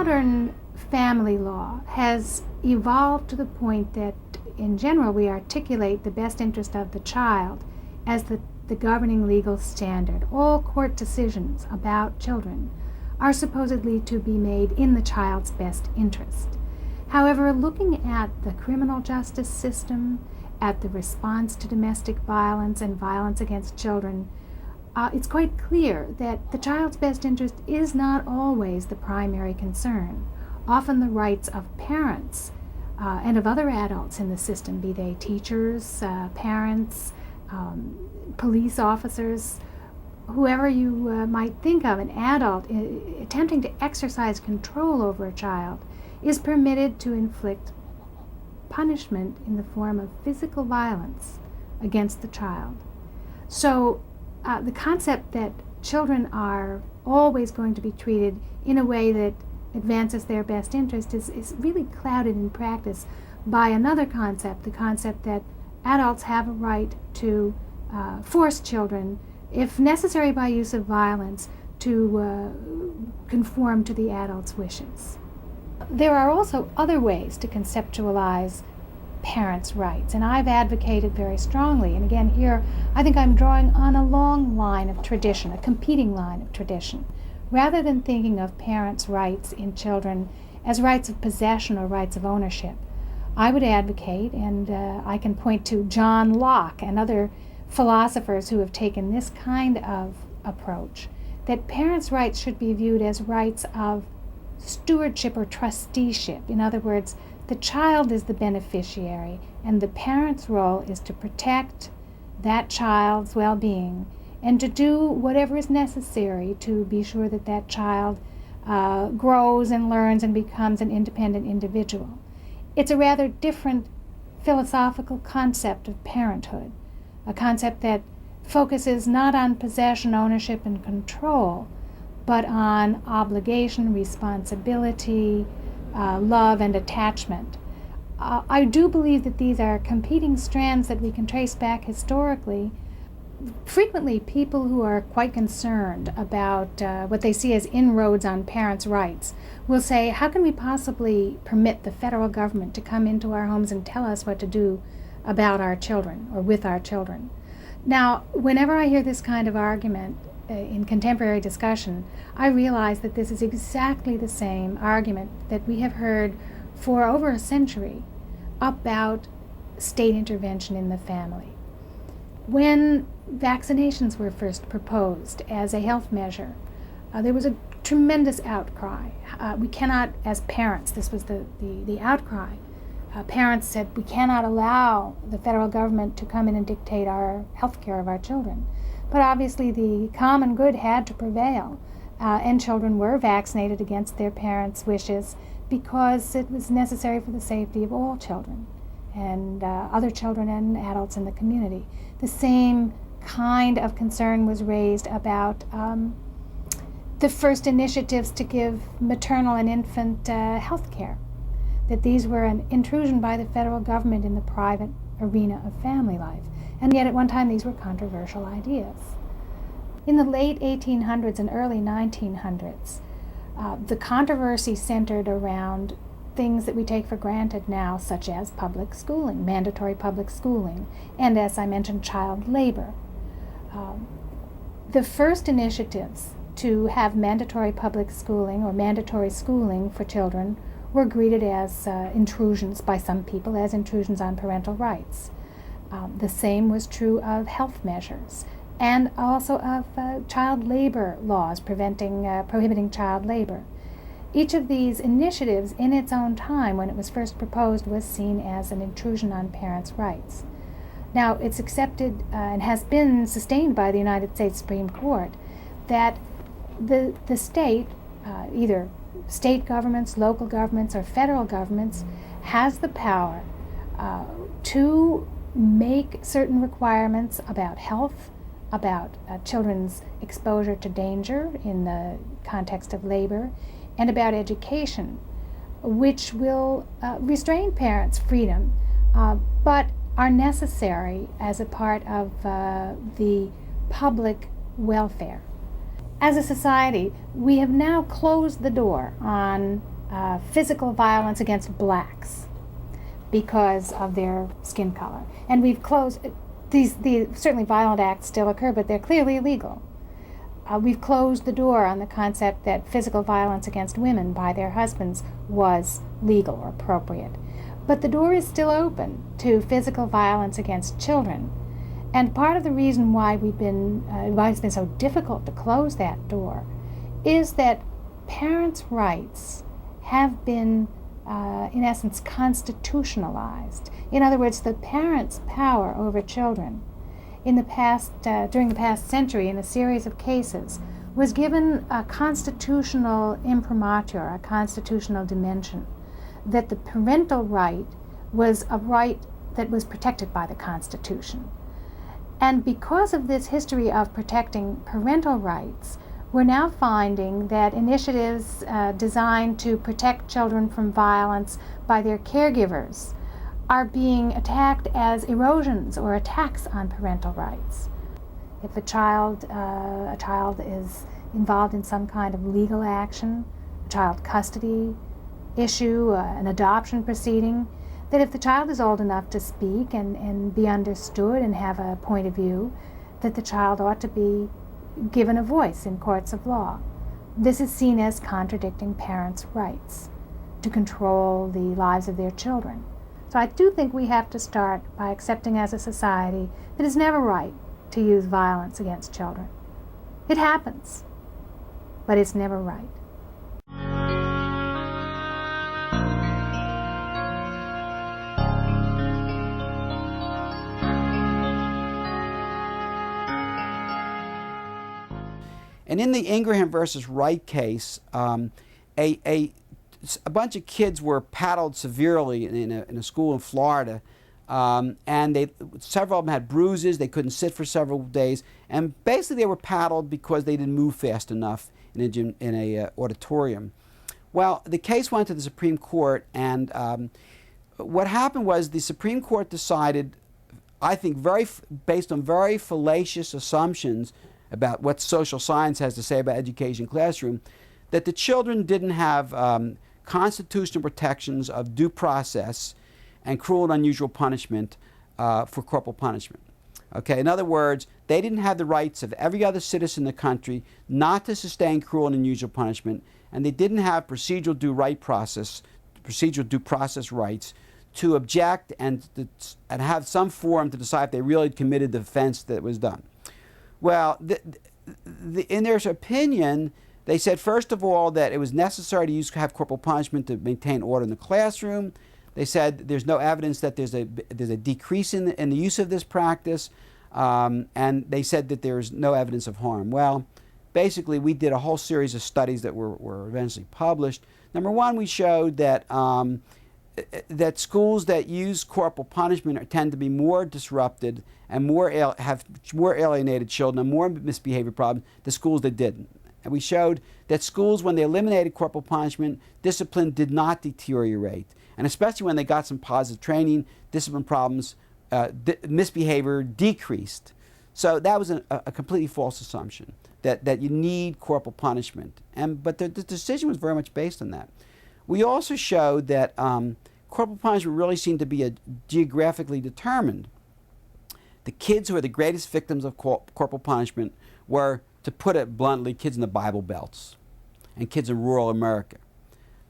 modern family law has evolved to the point that, in general, we articulate the best interest of the child as the governing legal standard. All court decisions about children are supposedly to be made in the child's best interest. However, looking at the criminal justice system, at the response to domestic violence and violence against children, it's quite clear that the child's best interest is not always the primary concern. Often the rights of parents and of other adults in the system, be they teachers, parents, police officers, whoever you might think of, an adult attempting to exercise control over a child, is permitted to inflict punishment in the form of physical violence against the child. So the concept that children are always going to be treated in a way that advances their best interest is really clouded in practice by another concept, the concept that adults have a right to force children, if necessary by use of violence, to conform to the adult's wishes. There are also other ways to conceptualize parents' rights, and I've advocated very strongly, and again here I think I'm drawing on a long line of tradition, a competing line of tradition. Rather than thinking of parents' rights in children as rights of possession or rights of ownership, I would advocate, and I can point to John Locke and other philosophers who have taken this kind of approach, that parents' rights should be viewed as rights of stewardship or trusteeship. In other words, the child is the beneficiary, and the parent's role is to protect that child's well-being and to do whatever is necessary to be sure that that child grows and learns and becomes an independent individual. It's a rather different philosophical concept of parenthood, a concept that focuses not on possession, ownership, and control, but on obligation, responsibility, love, and attachment. I do believe that these are competing strands that we can trace back historically. Frequently, people who are quite concerned about what they see as inroads on parents' rights will say, how can we possibly permit the federal government to come into our homes and tell us what to do about our children or with our children? Now, whenever I hear this kind of argument in contemporary discussion, I realize that this is exactly the same argument that we have heard for over a century about state intervention in the family. When vaccinations were first proposed as a health measure, there was a tremendous outcry. We cannot, as parents, this was the outcry. Parents said, we cannot allow the federal government to come in and dictate our health care of our children. But obviously the common good had to prevail, and children were vaccinated against their parents' wishes because it was necessary for the safety of all children and other children and adults in the community. The same kind of concern was raised about the first initiatives to give maternal and infant health care, that these were an intrusion by the federal government in the private arena of family life. And yet at one time these were controversial ideas. In the late 1800s and early 1900s, the controversy centered around things that we take for granted now, such as public schooling, mandatory public schooling, and as I mentioned, child labor. The first initiatives to have mandatory public schooling or mandatory schooling for children were greeted as intrusions by some people, as intrusions on parental rights. The same was true of health measures and also of child labor laws prohibiting child labor. Each of these initiatives in its own time, when it was first proposed, was seen as an intrusion on parents' rights. Now, it's accepted and has been sustained by the United States Supreme Court that the state, either state governments, local governments, or federal governments, has the power to make certain requirements about health, about children's exposure to danger in the context of labor, and about education, which will restrain parents' freedom, but are necessary as a part of the public welfare. As a society, we have now closed the door on physical violence against blacks because of their skin color. And we've closed, these certainly violent acts still occur, but they're clearly illegal. We've closed the door on the concept that physical violence against women by their husbands was legal or appropriate. But the door is still open to physical violence against children. And part of the reason why why it's been so difficult to close that door is that parents' rights have been, in essence, constitutionalized. In other words, the parents' power over children during the past century, in a series of cases, was given a constitutional imprimatur, a constitutional dimension, that the parental right was a right that was protected by the Constitution. And because of this history of protecting parental rights, we're now finding that initiatives designed to protect children from violence by their caregivers are being attacked as erosions or attacks on parental rights. If a child is involved in some kind of legal action, a child custody issue, an adoption proceeding, that if the child is old enough to speak and be understood and have a point of view, that the child ought to be given a voice in courts of law. This is seen as contradicting parents' rights to control the lives of their children. So I do think we have to start by accepting as a society that it's never right to use violence against children. It happens, but it's never right. And in the Ingraham versus Wright case, a bunch of kids were paddled severely in a school in Florida, and several of them had bruises. They couldn't sit for several days, and basically they were paddled because they didn't move fast enough in a auditorium. Well, the case went to the Supreme Court, and what happened was the Supreme Court decided, I think based on very fallacious assumptions about what social science has to say about education classroom, that the children didn't have constitutional protections of due process and cruel and unusual punishment for corporal punishment. Okay, in other words, they didn't have the rights of every other citizen in the country not to sustain cruel and unusual punishment, and they didn't have procedural due process rights to object and have some forum to decide if they really committed the offense that was done. Well, in their opinion, they said, first of all, that it was necessary to have corporal punishment to maintain order in the classroom. They said there's no evidence that there's a decrease in the use of this practice, and they said that there's no evidence of harm. Well, basically, we did a whole series of studies that were eventually published. Number one, we showed that that schools that use corporal punishment tend to be more disrupted and have more alienated children and more misbehavior problems than schools that didn't. And we showed that schools, when they eliminated corporal punishment, discipline did not deteriorate. And especially when they got some positive training, discipline problems, misbehavior decreased. So that was a completely false assumption, that you need corporal punishment. But the decision was very much based on that. We also showed that corporal punishment really seemed to be geographically determined. The kids who were the greatest victims of corporal punishment were, to put it bluntly, kids in the Bible Belts and kids in rural America.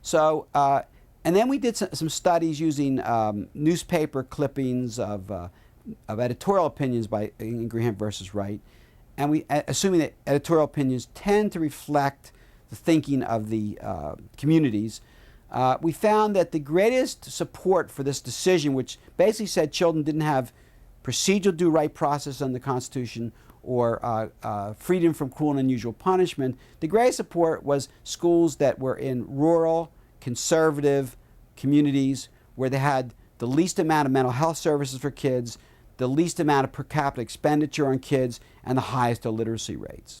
So, and then we did some studies using newspaper clippings of editorial opinions by Ingraham versus Wright, and assuming that editorial opinions tend to reflect the thinking of the communities, we found that the greatest support for this decision, which basically said children didn't have procedural due right process under the Constitution or freedom from cruel and unusual punishment, the greatest support was schools that were in rural, conservative communities where they had the least amount of mental health services for kids, the least amount of per capita expenditure on kids, and the highest illiteracy rates.